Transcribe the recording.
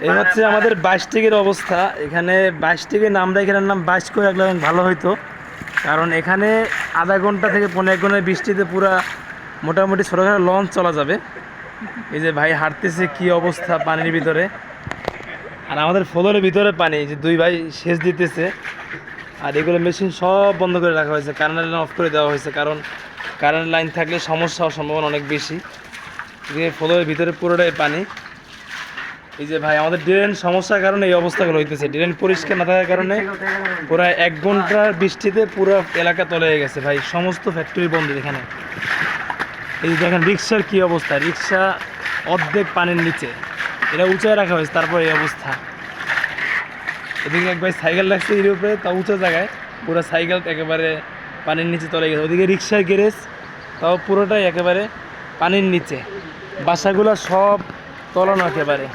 এই হচ্ছে আমাদের 22 অবস্থা। এখানে 22 নামটা, এখানের নাম 22 করে রাখলে অনেক ভালো হইতো, কারণ এখানে আধা ঘন্টা থেকে 15 ঘন্টার বৃষ্টিতে পুরা মোটামুটি ছোটোখাটো লঞ্চ চলা যাবে। এই যে ভাই হাঁটতেছে, কি অবস্থা পানির ভিতরে, আর আমাদের ফ্লোরের ভিতরে পানি। এই যে দুই ভাই সেচ দিতেছে, আর এগুলো মেশিন সব বন্ধ করে রাখা হয়েছে, কারেন্ট লাইন অফ করে দেওয়া হয়েছে, কারণ কারেন্ট লাইন থাকলে সমস্যা হওয়ার সম্ভাবনা অনেক বেশি। এদিকে ফ্লোরের ভিতরে পুরোটাই পানি। এই যে ভাই আমাদের ড্রেন সমস্যার কারণে এই অবস্থাগুলো হইতেছে, ড্রেন পরিষ্কার না থাকার কারণে পুরো 1 ঘন্টার বৃষ্টিতে পুরো এলাকা তলে হয়ে গেছে ভাই, সমস্ত ফ্যাক্টরি বন্ধ এখানে। এই যে দেখেন রিক্সার কি অবস্থা, রিক্সা অর্ধেক পানির নিচে, এটা উঁচায় রাখা হয়েছে, তারপর এই অবস্থা। এদিকে এক ভাই সাইকেল রাখছে এর উপরে, তা উঁচা জায়গায়, পুরো সাইকেল একেবারে পানির নিচে তলে গেছে। ওদিকে রিক্সার গ্যারেজ, তাও পুরোটাই একেবারে পানির নিচে, বাসাগুলো সব তলানো একেবারে।